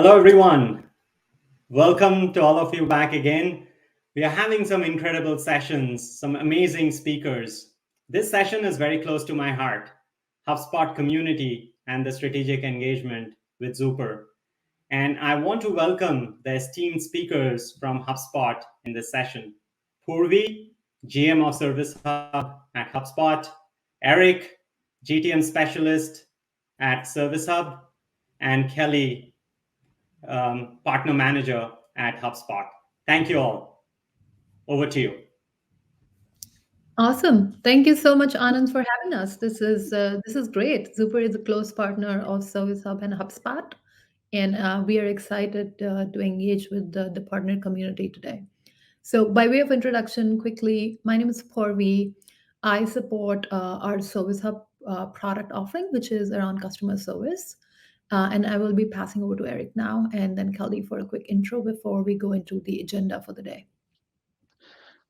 Hello, everyone. Welcome to all of you back again. We are having some incredible sessions, some amazing speakers. This session is very close to my heart, HubSpot community and the strategic engagement with Zuper. And I want to welcome the esteemed speakers from HubSpot in this session. Poorvi, GM of Service Hub at HubSpot. Eric, GTM Specialist at Service Hub. And Kelly, Partner Manager at HubSpot. Thank you all. Over to you. Awesome. Thank you so much, Anand, for having us. This is great. Zuper is a close partner of Service Hub and HubSpot, and we are excited to engage with the partner community today. So, by way of introduction, quickly, my name is Poorvi. I support our Service Hub product offering, which is around customer service. And I will be passing over to Eric now, and then Kelly for a quick intro before we go into the agenda for the day.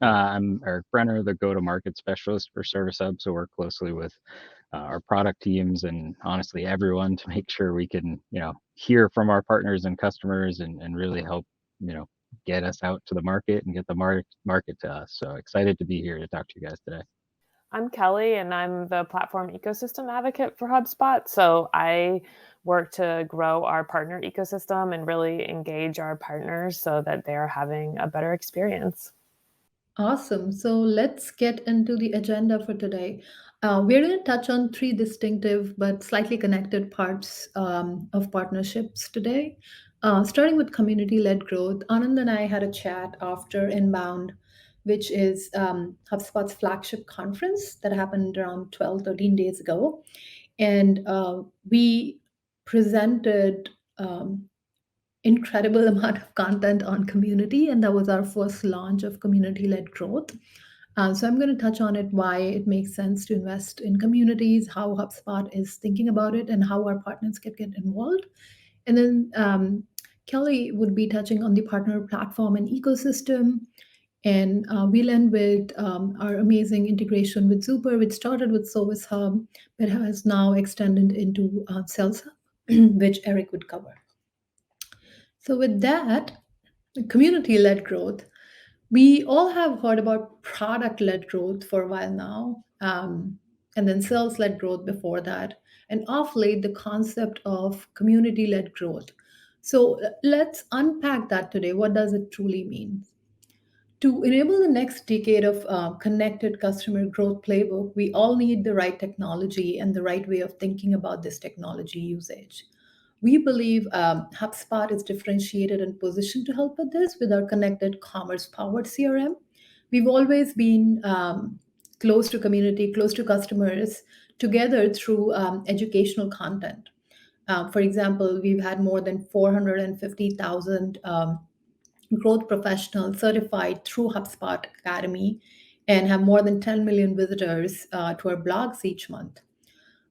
I'm Eric Brenner, the go-to-market specialist for Service Hub. So work closely with our product teams and honestly everyone to make sure we can, hear from our partners and customers and really help, get us out to the market and get the market to us. So excited to be here to talk to you guys today. I'm Kelly, and I'm the platform ecosystem advocate for HubSpot. So I work to grow our partner ecosystem and really engage our partners so that they're having a better experience. Awesome. So let's get into the agenda for today. We're going to touch on three distinctive but slightly connected parts of partnerships today. Starting with community-led growth, Anand and I had a chat after Inbound, which is HubSpot's flagship conference that happened around 12, 13 days ago. And we presented incredible amount of content on community, and that was our first launch of community-led growth. So I'm going to touch on it, why it makes sense to invest in communities, how HubSpot is thinking about it, and how our partners can get involved. And then Kelly would be touching on the partner platform and ecosystem. And we'll end with our amazing integration with Zuper, which started with Service Hub, but has now extended into Sales Hub, which Eric would cover. So, with that, community led growth, we all have heard about product led growth for a while now, and then sales led growth before that. And off late, the concept of community led growth. So, let's unpack that today. What does it truly mean? To enable the next decade of connected customer growth playbook, we all need the right technology and the right way of thinking about this technology usage. We believe HubSpot is differentiated and positioned to help with this with our connected commerce powered CRM. We've always been close to community, close to customers, together through educational content. For example, we've had more than 450,000 growth professionals certified through HubSpot Academy and have more than 10 million visitors to our blogs each month.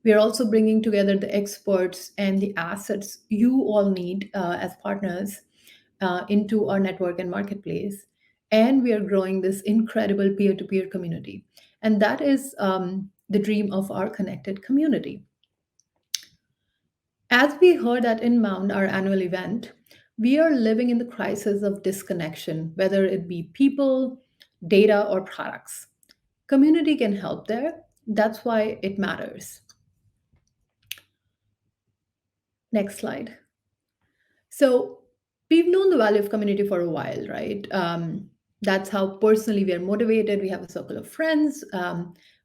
We are also bringing together the experts and the assets you all need as partners into our network and marketplace. And we are growing this incredible peer to peer community. And that is the dream of our connected community. As we heard at Inbound, our annual event, we are living in the crisis of disconnection, whether it be people, data, or products. Community can help there. That's why it matters. Next slide. So, we've known the value of community for a while, right? That's how personally we are motivated. We have a circle of friends.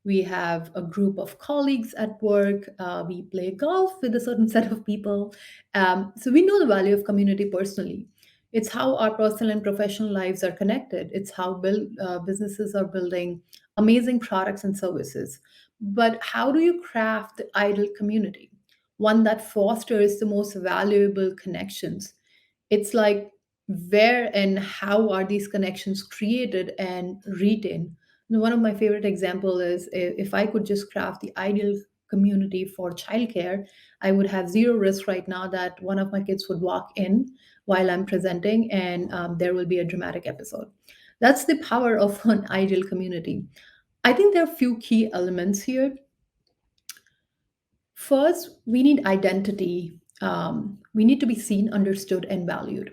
We have a group of colleagues at work. We play golf with a certain set of people. So we know the value of community personally. It's how our personal and professional lives are connected. It's how businesses are building amazing products and services. But how do you craft the ideal community? One that fosters the most valuable connections. It's like where and how are these connections created and retained? One of my favorite example is if I could just craft the ideal community for childcare, I would have zero risk right now that one of my kids would walk in while I'm presenting and there will be a dramatic episode. That's the power of an ideal community. I think there are a few key elements here. First, we need identity We need to be seen, understood, and valued.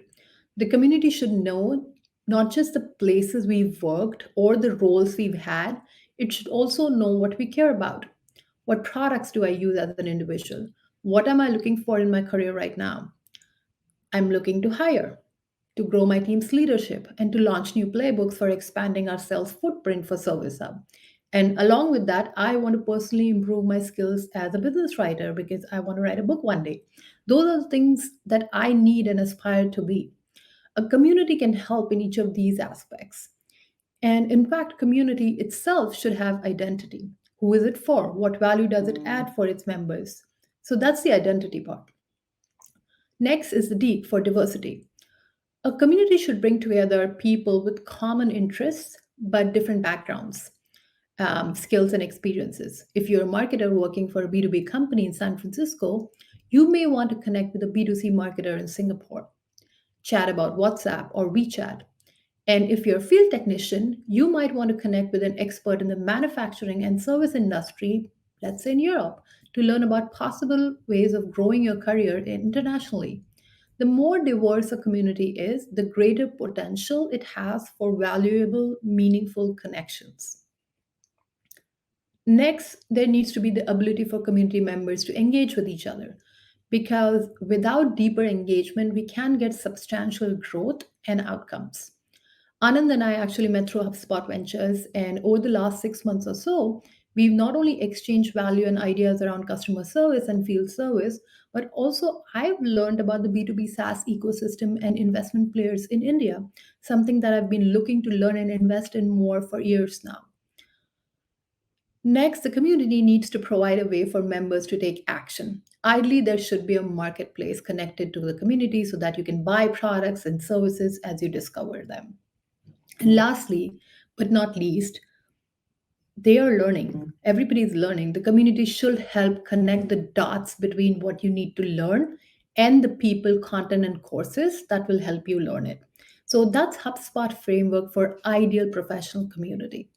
The community should know not just the places we've worked or the roles we've had, it should also know what we care about. What products do I use as an individual? What am I looking for in my career right now? I'm looking to hire, to grow my team's leadership, and to launch new playbooks for expanding our sales footprint for Service Hub. And along with that, I want to personally improve my skills as a business writer because I want to write a book one day. Those are the things that I need and aspire to be. A community can help in each of these aspects. And in fact, community itself should have identity. Who is it for? What value does it add for its members? So that's the identity part. Next is the D for diversity. A community should bring together people with common interests but different backgrounds, skills, and experiences. If you're a marketer working for a B2B company in San Francisco, you may want to connect with a B2C marketer in Singapore, chat about WhatsApp or WeChat. And if you're a field technician, you might want to connect with an expert in the manufacturing and service industry, let's say in Europe, to learn about possible ways of growing your career internationally. The more diverse a community is, the greater potential it has for valuable, meaningful connections. Next, there needs to be the ability for community members to engage with each other because without deeper engagement, we can get substantial growth and outcomes. Anand and I actually met through HubSpot Ventures, and over the last 6 months or so, we've not only exchanged value and ideas around customer service and field service, but also I've learned about the B2B SaaS ecosystem and investment players in India, something that I've been looking to learn and invest in more for years now. Next, the community needs to provide a way for members to take action. Ideally, there should be a marketplace connected to the community so that you can buy products and services as you discover them. And lastly, but not least, they are learning. Everybody is learning. The community should help connect the dots between what you need to learn and the people, content, and courses that will help you learn it. So that's HubSpot framework for ideal professional community.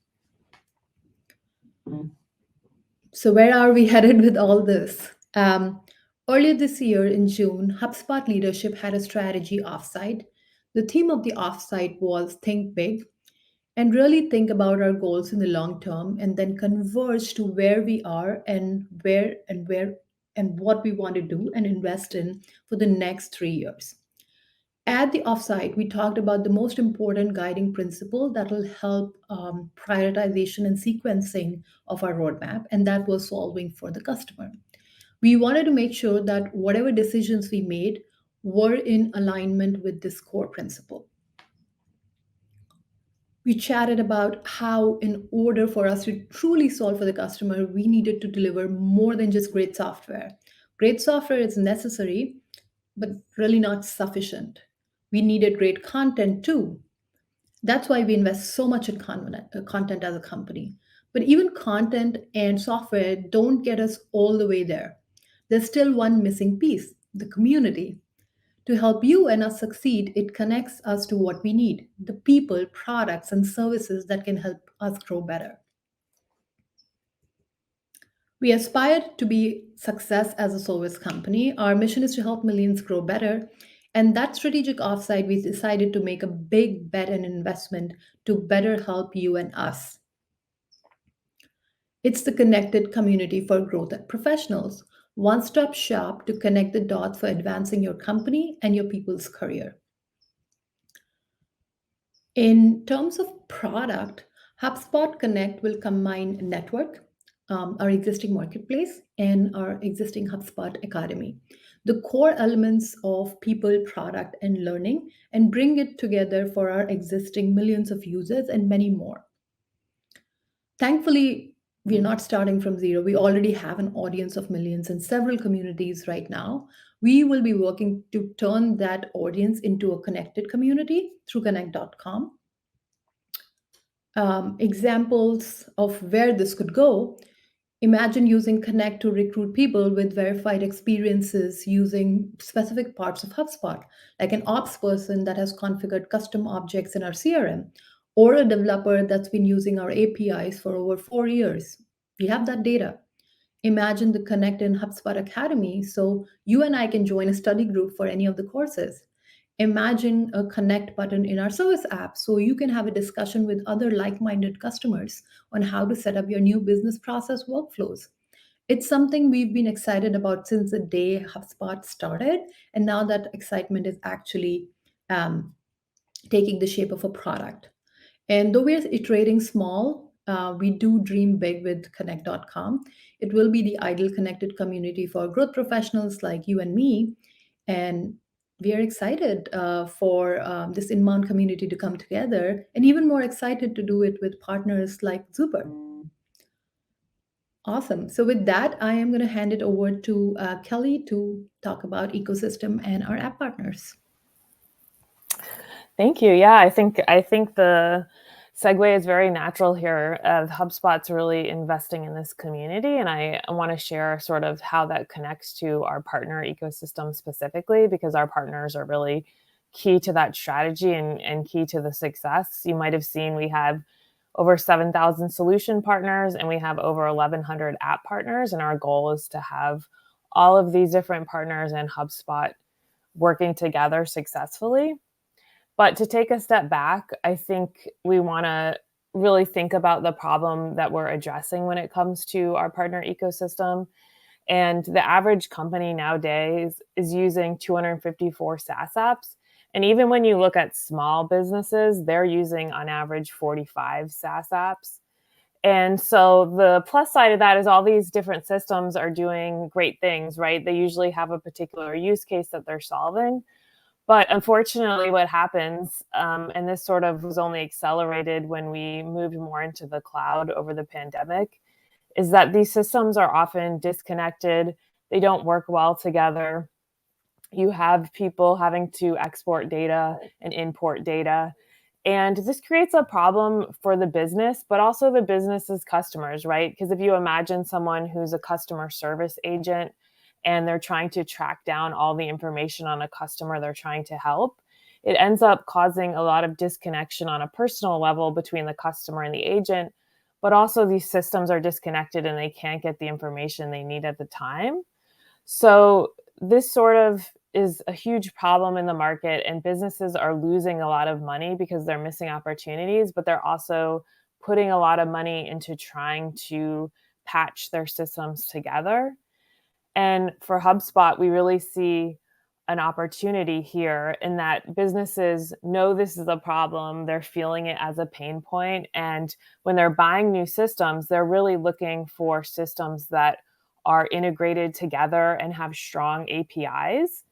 So where are we headed with all this? Earlier this year in June, HubSpot leadership had a strategy offsite. The theme of the offsite was Think Big and really think about our goals in the long term and then converge to where we are and where and what we want to do and invest in for the next 3 years. At the offsite, we talked about the most important guiding principle that will help prioritization and sequencing of our roadmap, and that was solving for the customer. We wanted to make sure that whatever decisions we made were in alignment with this core principle. We chatted about how, in order for us to truly solve for the customer, we needed to deliver more than just great software. Great software is necessary, but really not sufficient. We needed great content too. That's why we invest so much in content as a company. But even content and software don't get us all the way there. There's still one missing piece, the community. To help you and us succeed, it connects us to what we need, the people, products, and services that can help us grow better. We aspire to be success as a service company. Our mission is to help millions grow better. And that strategic offsite, we decided to make a big bet and investment to better help you and us. It's the connected community for growth at professionals, one-stop shop to connect the dots for advancing your company and your people's career. In terms of product, HubSpot Connect will combine network, our existing marketplace, and our existing HubSpot Academy, the core elements of people, product, and learning, and bring it together for our existing millions of users and many more. Thankfully, we're not starting from zero. We already have an audience of millions and several communities right now. We will be working to turn that audience into a connected community through connect.com. Examples of where this could go. Imagine using Connect to recruit people with verified experiences using specific parts of HubSpot, like an ops person that has configured custom objects in our CRM, or a developer that's been using our APIs for over 4 years. We have that data. Imagine the Connect in HubSpot Academy so you and I can join a study group for any of the courses. Imagine a connect button in our service app so you can have a discussion with other like minded customers on how to set up your new business process workflows. It's something we've been excited about since the day HubSpot started, and now that excitement is actually um, taking the shape of a product. And though we're iterating small, we do dream big with Connect.com. It will be the ideal connected community for growth professionals like you and me. And we are excited for this inbound community to come together, and even more excited to do it with partners like Zuper. Awesome. So, with that, I am going to hand it over to Kelly to talk about ecosystem and our app partners. Thank you. Yeah, I think the segue is very natural here. HubSpot's really investing in this community, and I want to share sort of how that connects to our partner ecosystem specifically, because our partners are really key to that strategy and key to the success. You might have seen we have over 7,000 solution partners, and we have over 1,100 app partners, and our goal is to have all of these different partners and HubSpot working together successfully. But to take a step back, I think we want to really think about the problem that we're addressing when it comes to our partner ecosystem. And the average company nowadays is using 254 SaaS apps. And even when you look at small businesses, they're using on average 45 SaaS apps. And so the plus side of that is all these different systems are doing great things, right? They usually have a particular use case that they're solving. But unfortunately, what happens, and this sort of was only accelerated when we moved more into the cloud over the pandemic, is that these systems are often disconnected. They don't work well together. You have people having to export data and import data. And this creates a problem for the business, but also the business's customers, right? Because if you imagine someone who's a customer service agent and they're trying to track down all the information on a customer they're trying to help, it ends up causing a lot of disconnection on a personal level between the customer and the agent, but also these systems are disconnected and they can't get the information they need at the time. So this sort of is a huge problem in the market, and businesses are losing a lot of money because they're missing opportunities, but they're also putting a lot of money into trying to patch their systems together. And for HubSpot, we really see an opportunity here in that businesses know this is a problem. They're feeling it as a pain point. And when they're buying new systems, they're really looking for systems that are integrated together and have strong APIs.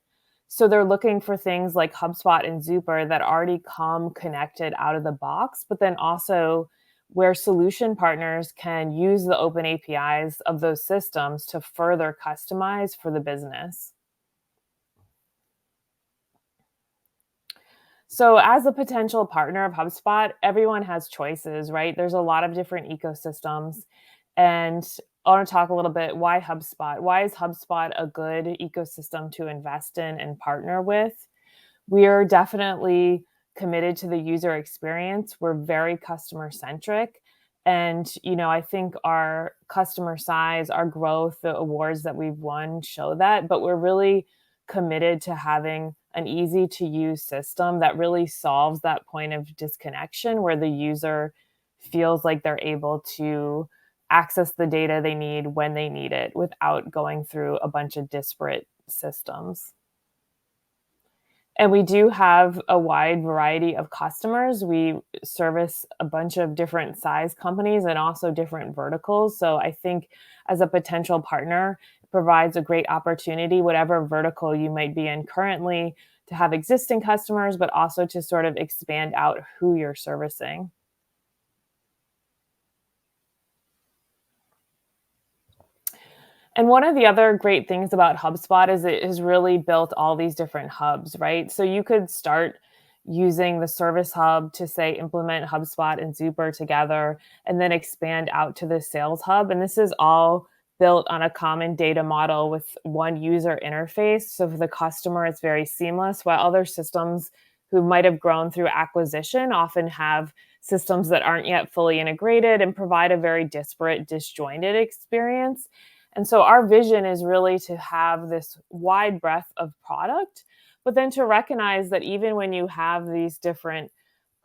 So they're looking for things like HubSpot and Zuper that already come connected out of the box, but then also where solution partners can use the open APIs of those systems to further customize for the business. So as a potential partner of HubSpot, everyone has choices, right? There's a lot of different ecosystems. And I want to talk a little bit, why HubSpot? Why is HubSpot a good ecosystem to invest in and partner with? We are definitely committed to the user experience. We're very customer centric. And, I think our customer size, our growth, the awards that we've won show that, but we're really committed to having an easy to use system that really solves that point of disconnection where the user feels like they're able to access the data they need when they need it without going through a bunch of disparate systems. And we do have a wide variety of customers. We service a bunch of different size companies and also different verticals. So I think as a potential partner, it provides a great opportunity, whatever vertical you might be in currently, to have existing customers, but also to sort of expand out who you're servicing. And one of the other great things about HubSpot is it has really built all these different hubs, right? So you could start using the Service Hub to, say, implement HubSpot and Zuper together, and then expand out to the Sales Hub. And this is all built on a common data model with one user interface. So for the customer, it's very seamless, while other systems who might have grown through acquisition often have systems that aren't yet fully integrated and provide a very disparate, disjointed experience. And so our vision is really to have this wide breadth of product, but then to recognize that even when you have these different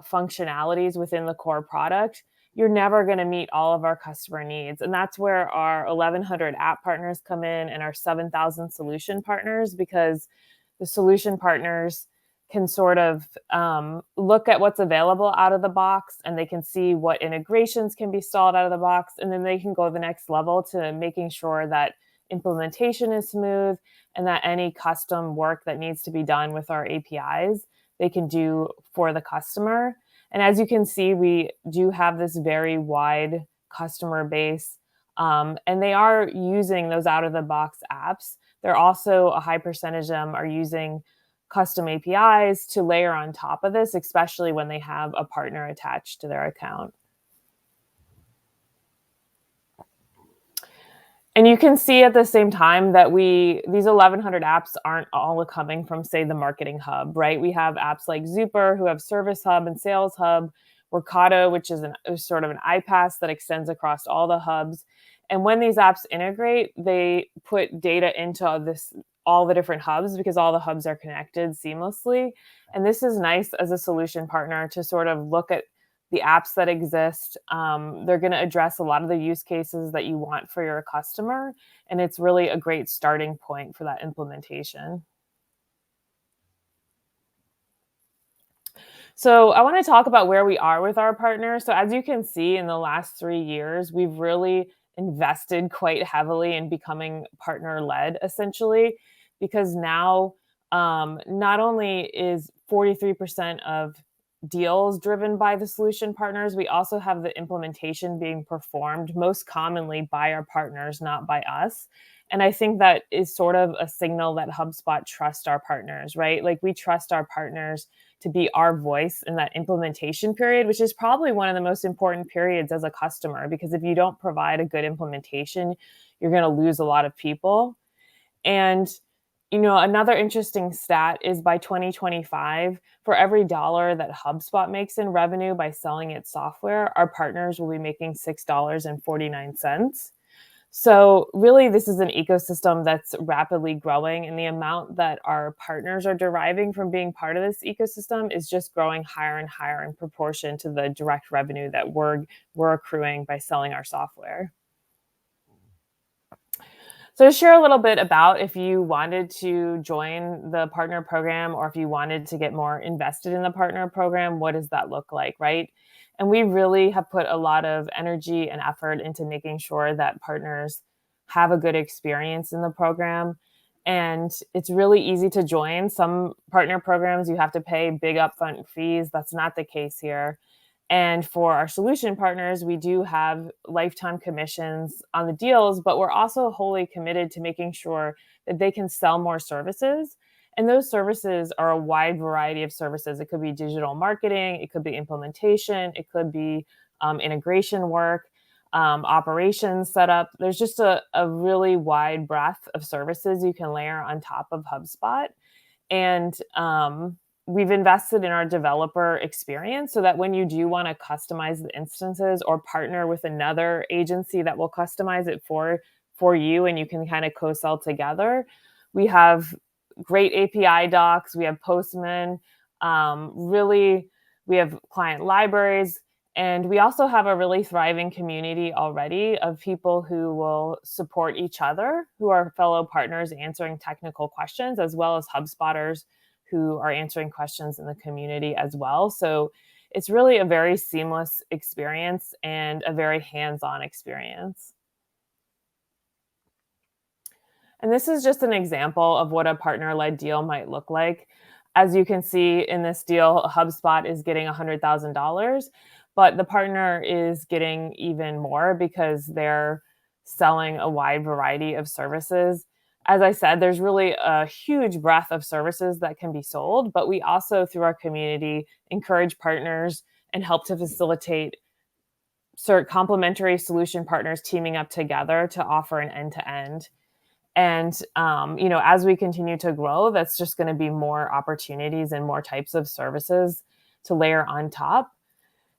functionalities within the core product, you're never going to meet all of our customer needs. And that's where our 1,100 app partners come in and our 7,000 solution partners, because the solution partners can sort of look at what's available out of the box, and they can see what integrations can be installed out of the box. And then they can go the next level to making sure that implementation is smooth and that any custom work that needs to be done with our APIs, they can do for the customer. And as you can see, we do have this very wide customer base, and they are using those out-of-the-box apps. They're also, a high percentage of them are using custom APIs to layer on top of this, especially when they have a partner attached to their account. And you can see at the same time that these 1,100 apps aren't all coming from, say, the Marketing Hub, right? We have apps like Zuper, who have Service Hub and Sales Hub, Workato, which is sort of an iPaaS that extends across all the hubs. And when these apps integrate, they put data into all the different hubs, because all the hubs are connected seamlessly. And this is nice as a solution partner to sort of look at the apps that exist. They're going to address a lot of the use cases that you want for your customer. And it's really a great starting point for that implementation. So I want to talk about where we are with our partners. So as you can see, in the last 3 years, we've really invested quite heavily in becoming partner-led, essentially, because now not only is 43% of deals driven by the solution partners, we also have the implementation being performed most commonly by our partners, not by us. And I think that is sort of a signal that HubSpot trusts our partners, right? Like, we trust our partners to be our voice in that implementation period, which is probably one of the most important periods as a customer, because if you don't provide a good implementation, you're going to lose a lot of people. And another interesting stat is by 2025, for every dollar that HubSpot makes in revenue by selling its software, our partners will be making $6.49. So really, this is an ecosystem that's rapidly growing, and the amount that our partners are deriving from being part of this ecosystem is just growing higher and higher in proportion to the direct revenue that we're accruing by selling our software. So to share a little bit about, if you wanted to join the partner program, or if you wanted to get more invested in the partner program, what does that look like, right? And we really have put a lot of energy and effort into making sure that partners have a good experience in the program. And it's really easy to join. Some partner programs, you have to pay big upfront fees. That's not the case here. And for our solution partners, we do have lifetime commissions on the deals, but we're also wholly committed to making sure that they can sell more services. And those services are a wide variety of services. It could be digital marketing, it could be implementation, it could be integration work, operations setup. There's just a really wide breadth of services you can layer on top of HubSpot. And we've invested in our developer experience so that when you do want to customize the instances or partner with another agency that will customize it for you, and you can kind of co-sell together, we have great API docs, we have Postman, we have client libraries, and we also have a really thriving community already of people who will support each other, who are fellow partners answering technical questions, as well as HubSpotters who are answering questions in the community as well. So it's really a very seamless experience and a very hands-on experience. And this is just an example of what a partner-led deal might look like. As you can see in this deal, HubSpot is getting $100,000, but the partner is getting even more because they're selling a wide variety of services. As I said, there's really a huge breadth of services that can be sold, but we also, through our community, encourage partners and help to facilitate complementary solution partners teaming up together to offer an end-to-end. And, as we continue to grow, that's just going to be more opportunities and more types of services to layer on top.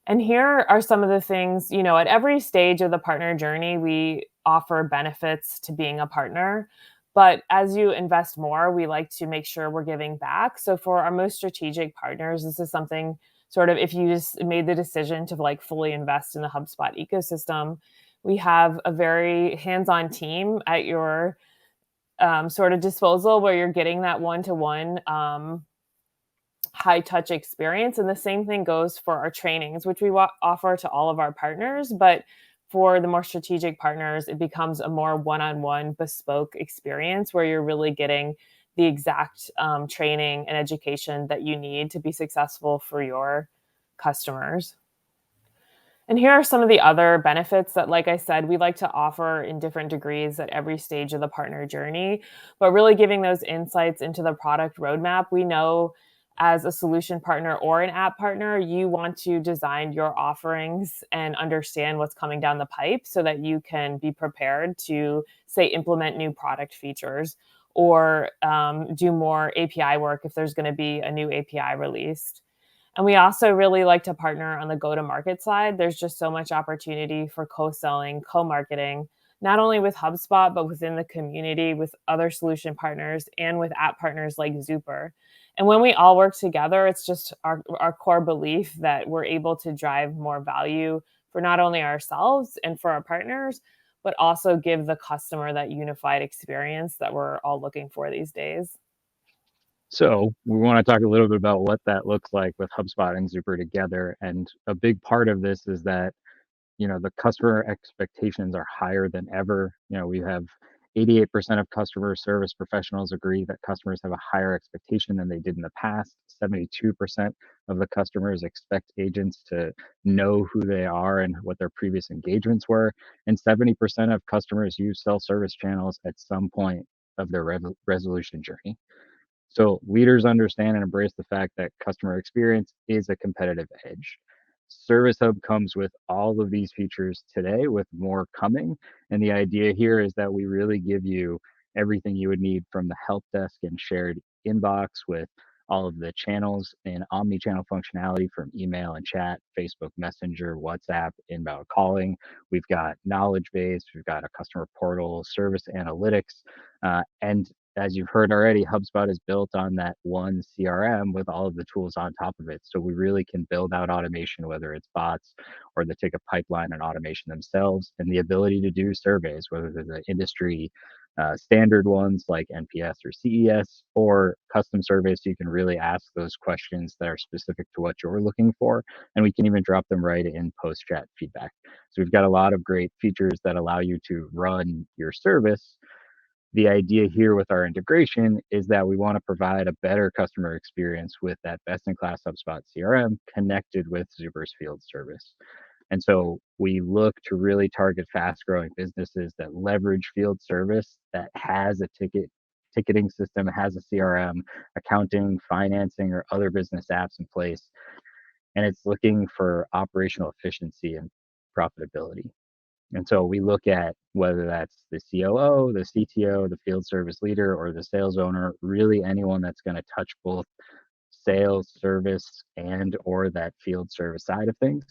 And here are some of the things, at every stage of the partner journey, we offer benefits to being a partner. But as you invest more, we like to make sure we're giving back. So for our most strategic partners, this is something sort of, if you just made the decision to like fully invest in the HubSpot ecosystem, we have a very hands-on team at your sort of disposal, where you're getting that one-to-one high touch experience. And the same thing goes for our trainings, which we offer to all of our partners. But for the more strategic partners, it becomes a more one-on-one bespoke experience where you're really getting the exact training and education that you need to be successful for your customers. And here are some of the other benefits that, like I said, we like to offer in different degrees at every stage of the partner journey, but really giving those insights into the product roadmap. We know as a solution partner or an app partner, you want to design your offerings and understand what's coming down the pipe so that you can be prepared to, say, implement new product features or do more API work if there's going to be a new API released. And we also really like to partner on the go-to-market side. There's just so much opportunity for co-selling, co-marketing, not only with HubSpot, but within the community with other solution partners and with app partners like Zuper. And when we all work together, it's just our core belief that we're able to drive more value for not only ourselves and for our partners, but also give the customer that unified experience that we're all looking for these days. So we want to talk a little bit about what that looks like with HubSpot and Zuper together. And a big part of this is that, the customer expectations are higher than ever. We have 88% of customer service professionals agree that customers have a higher expectation than they did in the past. 72% of the customers expect agents to know who they are and what their previous engagements were. And 70% of customers use self-service channels at some point of their resolution journey. So leaders understand and embrace the fact that customer experience is a competitive edge. Service Hub comes with all of these features today, with more coming. And the idea here is that we really give you everything you would need from the help desk and shared inbox, with all of the channels and omni-channel functionality from email and chat, Facebook Messenger, WhatsApp, inbound calling. We've got knowledge base, we've got a customer portal, service analytics, and as you've heard already, HubSpot is built on that one CRM with all of the tools on top of it. So we really can build out automation, whether it's bots or the ticket pipeline and automation themselves, and the ability to do surveys, whether they're the industry standard ones like NPS or CES, or custom surveys. So you can really ask those questions that are specific to what you're looking for. And we can even drop them right in post-chat feedback. So we've got a lot of great features that allow you to run your service. The idea here with our integration is that we want to provide a better customer experience with that best-in-class HubSpot CRM connected with Zuper's field service. And so we look to really target fast-growing businesses that leverage field service, that has a ticketing system, has a CRM, accounting, financing, or other business apps in place. And it's looking for operational efficiency and profitability. And so we look at whether that's the COO, the CTO, the field service leader, or the sales owner, really anyone that's going to touch both sales, service, and or that field service side of things.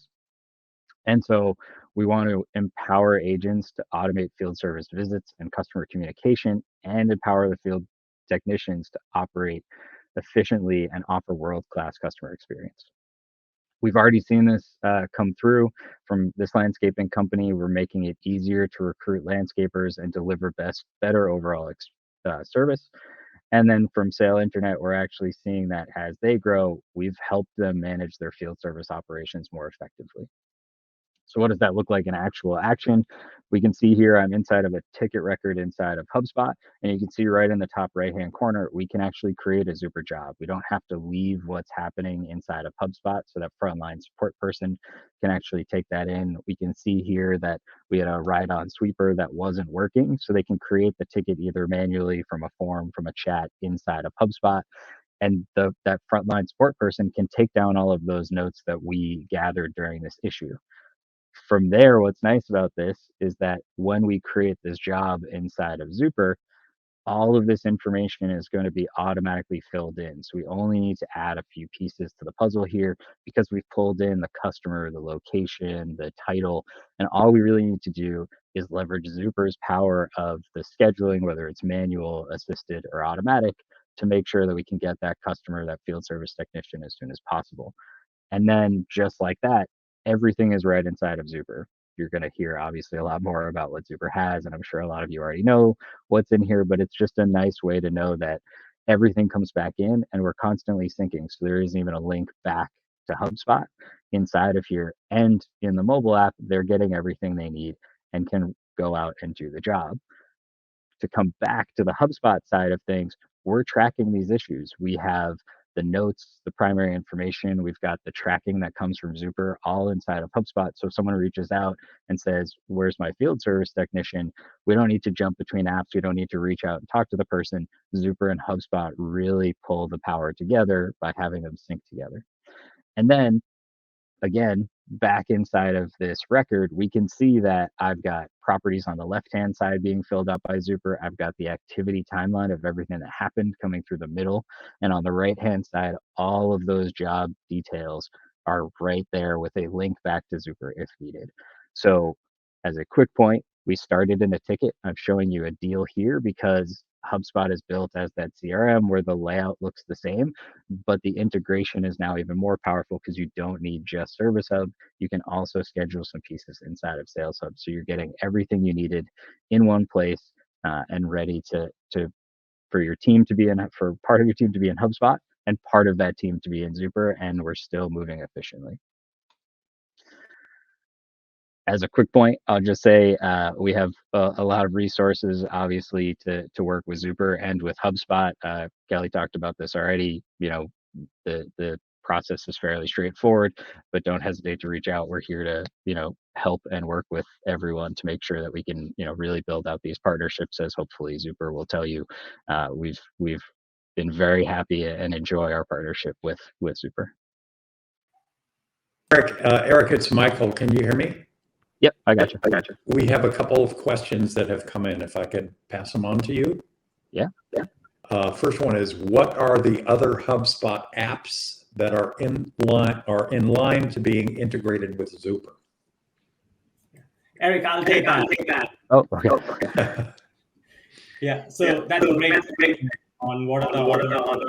And so we want to empower agents to automate field service visits and customer communication, and empower the field technicians to operate efficiently and offer world-class customer experience. We've already seen this come through from this landscaping company. We're making it easier to recruit landscapers and deliver better overall service. And then from Sale Internet, we're actually seeing that as they grow, we've helped them manage their field service operations more effectively. So what does that look like in actual action? We can see here I'm inside of a ticket record inside of HubSpot, and you can see right in the top right-hand corner, we can actually create a Zuper job. We don't have to leave what's happening inside of HubSpot, so that frontline support person can actually take that in. We can see here that we had a ride-on sweeper that wasn't working, so they can create the ticket either manually from a form, from a chat inside of HubSpot. And that frontline support person can take down all of those notes that we gathered during this issue. From there, what's nice about this is that when we create this job inside of Zuper, all of this information is going to be automatically filled in. So we only need to add a few pieces to the puzzle here because we've pulled in the customer, the location, the title, and all we really need to do is leverage Zuper's power of the scheduling, whether it's manual, assisted, or automatic, to make sure that we can get that customer, that field service technician, as soon as possible. And then just like that, everything is right inside of Zuper. You're going to hear obviously a lot more about what Zuper has, and I'm sure a lot of you already know what's in here, but it's just a nice way to know that everything comes back in and we're constantly syncing. So there isn't even a link back to HubSpot inside of here. And in the mobile app, they're getting everything they need and can go out and do the job. To come back to the HubSpot side of things, we're tracking these issues. We have the notes, the primary information, we've got the tracking that comes from Zuper all inside of HubSpot. So if someone reaches out and says, where's my field service technician? We don't need to jump between apps. We don't need to reach out and talk to the person. Zuper and HubSpot really pull the power together by having them sync together. And then again, back inside of this record, we can see that I've got properties on the left-hand side being filled up by Zuper. I've got the activity timeline of everything that happened coming through the middle. And on the right-hand side, all of those job details are right there with a link back to Zuper if needed. So as a quick point, we started in a ticket. I'm showing you a deal here because HubSpot is built as that CRM where the layout looks the same, but the integration is now even more powerful because you don't need just Service Hub. You can also schedule some pieces inside of Sales Hub. So you're getting everything you needed in one place and ready for your team to be in, for part of your team to be in HubSpot and part of that team to be in Zuper, and we're still moving efficiently. As a quick point, I'll just say we have a lot of resources, obviously, to work with Zuper and with HubSpot. Kelly talked about this already. You know, the process is fairly straightforward, but don't hesitate to reach out. We're here to, you know, help and work with everyone to make sure that we can, you know, really build out these partnerships. As hopefully Zuper will tell you, we've been very happy and enjoy our partnership with Zuper. Eric, it's Michael. Can you hear me? Yep, I got you. We have a couple of questions that have come in. If I could pass them on to you. Yeah. First one is, what are the other HubSpot apps that are in line to being integrated with Zuper? Eric, I'll take that. Oh, okay. Yeah, so that's a great question on what are the other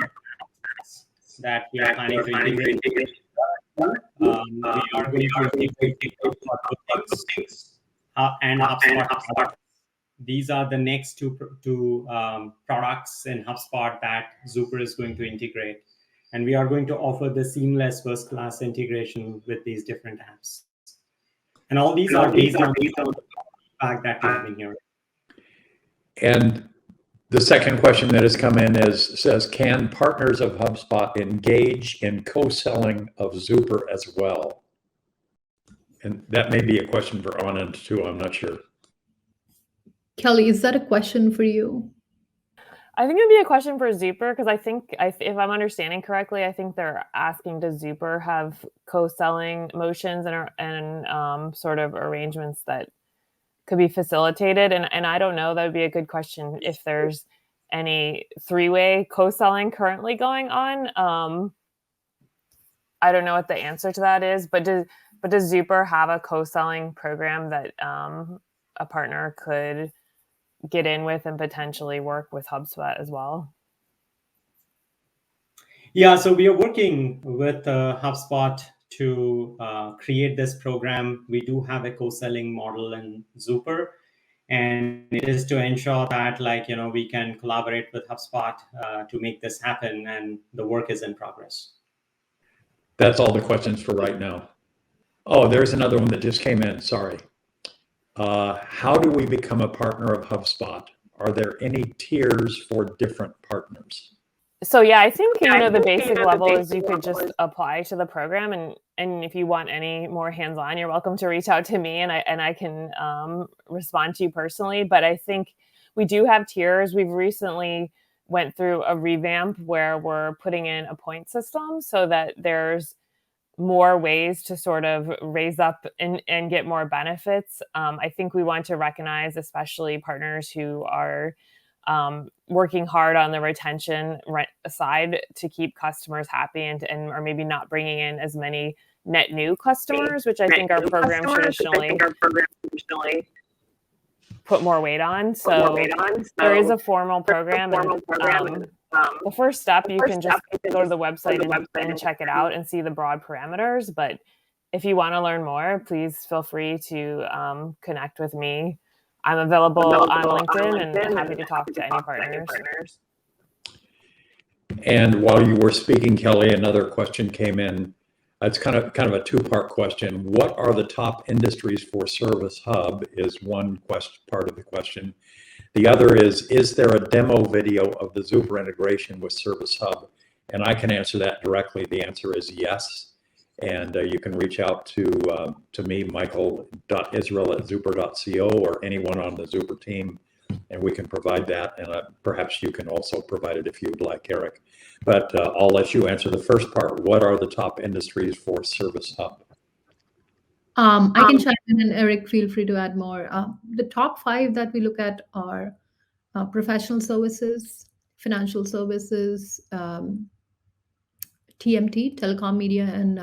apps that we are planning to integrate. We are going to integrate things and HubSpot. These are the next two products in HubSpot that Zuper is going to integrate. And we are going to offer the seamless first-class integration with these different apps. And all these are based on the feedback that we've been hearing. And the second question that has come in says, can partners of HubSpot engage in co-selling of Zuper as well? And that may be a question for Anand too, I'm not sure. Kelly, is that a question for you? I think it'd be a question for Zuper, because I think, if I'm understanding correctly, I think they're asking, does Zuper have co-selling motions and sort of arrangements that could be facilitated? And I don't know, that would be a good question if there's any three-way co-selling currently going on. I don't know what the answer to that is, but does Zuper have a co-selling program that a partner could get in with and potentially work with HubSpot as well? Yeah, so we are working with HubSpot to create this program. We do have a co-selling model in Zuper, and it is to ensure that, like, you know, we can collaborate with HubSpot to make this happen, and the work is in progress. That's all the questions for right now. Oh, there's another one that just came in, sorry. How do we become a partner of HubSpot? Are there any tiers for different partners? So yeah, I think, you know, the basic level is you could just apply to the program, and if you want any more hands-on, you're welcome to reach out to me, and I can respond to you personally. But I think we do have tiers. We've recently went through a revamp where we're putting in a point system so that there's more ways to sort of raise up and get more benefits. I think we want to recognize, especially partners who are working hard on the retention side to keep customers happy and or maybe not bringing in as many net new customers, which I think our program traditionally put more weight on. So there is a formal program. The first step, you can just go to the website and check it out and see the broad parameters. But if you want to learn more, please feel free to connect with me. I'm available on LinkedIn and happy to talk to any partners. And while you were speaking, Kelly, another question came in. It's kind of a two-part question. What are the top industries for Service Hub is one part of the question. The other is there a demo video of the Zuper integration with Service Hub? And I can answer that directly. The answer is yes. And you can reach out to me, michael.israel@zuper.co, or anyone on the Zuper team, and we can provide that. And perhaps you can also provide it if you'd like, Eric. But I'll let you answer the first part. What are the top industries for Service Hub? I can chime in, and Eric, feel free to add more. The top 5 that we look at are professional services, financial services, TMT, telecom, media, and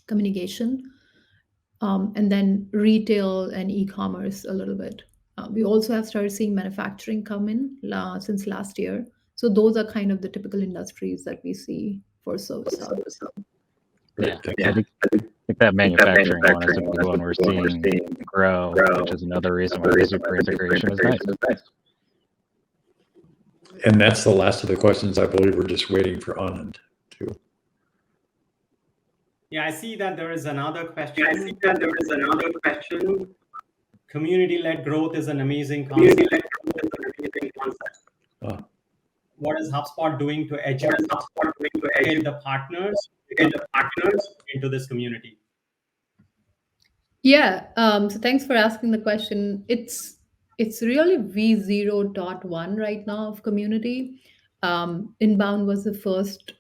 communication, and then retail and e-commerce a little bit. We also have started seeing manufacturing come in since last year. So those are kind of the typical industries that we see for Service Hub. Yeah, I think that manufacturing one is a big one we're seeing grow, which is another reason why the Zuper integration is nice. And that's the last of the questions. I believe we're just waiting for Anand to. Yeah, I see that there is another question. Community-led growth is an amazing concept. What is HubSpot doing to educate the partners into this community? Yeah, so thanks for asking the question. It's really V0.1 right now of community. Inbound was the first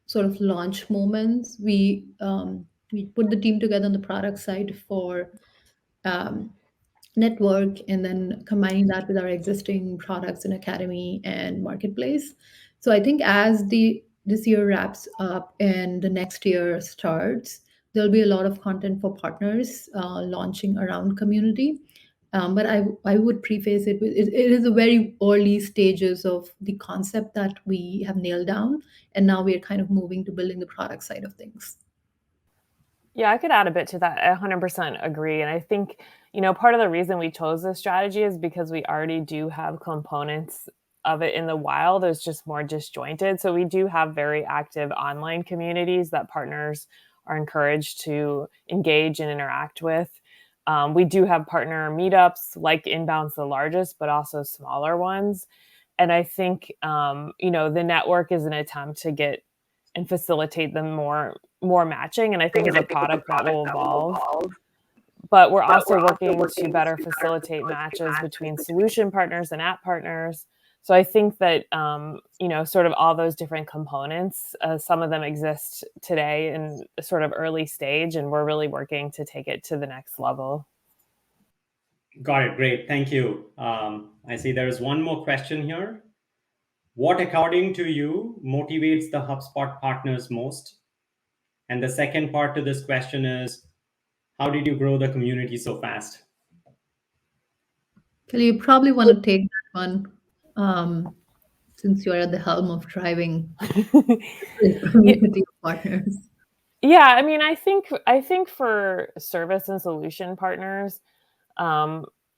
sort of launch moments. We put the team together on the product side for network, and then combining that with our existing products in Academy and Marketplace. So I think as this year wraps up and the next year starts, there'll be a lot of content for partners launching around community. But I would preface it with it is the very early stages of the concept that we have nailed down, and now we're kind of moving to building the product side of things. Yeah, I could add a bit to that. I 100% agree. And I think, part of the reason we chose this strategy is because we already do have components of it in the wild. It's just more disjointed. So we do have very active online communities that partners are encouraged to engage and interact with. We do have partner meetups, like Inbound's the largest, but also smaller ones. And I think, the network is an attempt to get and facilitate them more matching. And I think it's a product that will evolve. But we're also working to better facilitate matches between solution partners and app partners. So I think that, sort of all those different components, some of them exist today in a sort of early stage, and we're really working to take it to the next level. Got it. Great. Thank you. I see there is one more question here. What, according to you, motivates the HubSpot partners most? And the second part to this question is, how did you grow the community so fast? Kelly, you probably want to take that one, since you're at the helm of driving community partners. Yeah, I mean, I think for service and solution partners,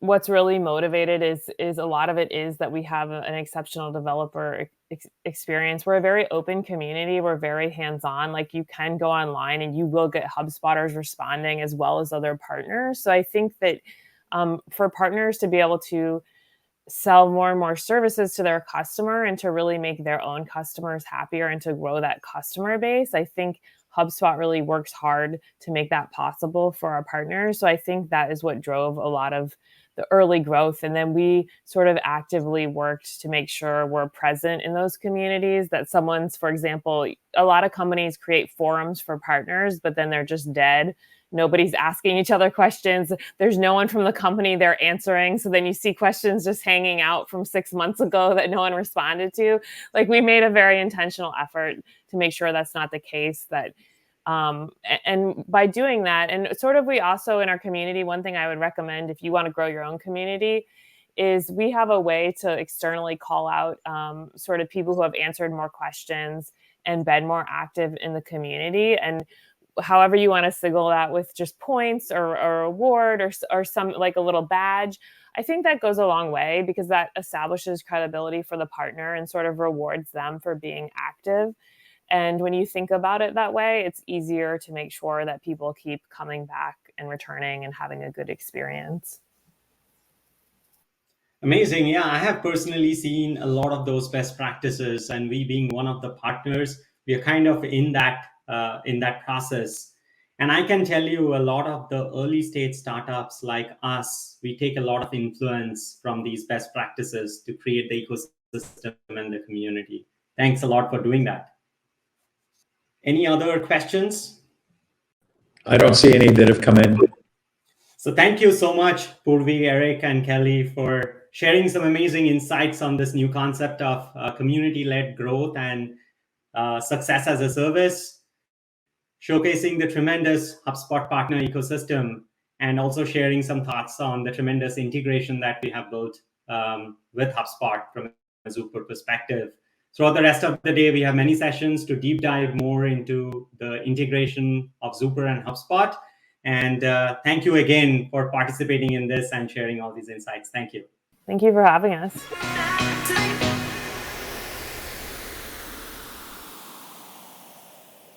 what's really motivated is a lot of it is that we have an exceptional developer experience. We're a very open community. We're very hands-on. Like, you can go online and you will get HubSpotters responding as well as other partners. So I think that for partners to be able to sell more and more services to their customer and to really make their own customers happier and to grow that customer base, I think HubSpot really works hard to make that possible for our partners. So I think that is what drove a lot of the early growth. And then we sort of actively worked to make sure we're present in those communities, that for example, a lot of companies create forums for partners, but then they're just dead. Nobody's asking each other questions. There's no one from the company they're answering. So then you see questions just hanging out from 6 months ago that no one responded to. Like, we made a very intentional effort to make sure that's not the case, that And by doing that, and sort of we also in our community, one thing I would recommend if you want to grow your own community is we have a way to externally call out sort of people who have answered more questions and been more active in the community. And however you want to signal that with just points or award or some like a little badge, I think that goes a long way because that establishes credibility for the partner and sort of rewards them for being active. And when you think about it that way, it's easier to make sure that people keep coming back and returning and having a good experience. Amazing. Yeah, I have personally seen a lot of those best practices, and we being one of the partners, we are kind of in that process. And I can tell you a lot of the early stage startups like us, we take a lot of influence from these best practices to create the ecosystem and the community. Thanks a lot for doing that. Any other questions? I don't see any that have come in. So thank you so much, Poorvi, Eric, and Kelly, for sharing some amazing insights on this new concept of community-led growth and success as a service, showcasing the tremendous HubSpot partner ecosystem, and also sharing some thoughts on the tremendous integration that we have built with HubSpot from a Zuper perspective. Throughout the rest of the day, we have many sessions to deep dive more into the integration of Zuper and HubSpot. And thank you again for participating in this and sharing all these insights. Thank you. Thank you for having us.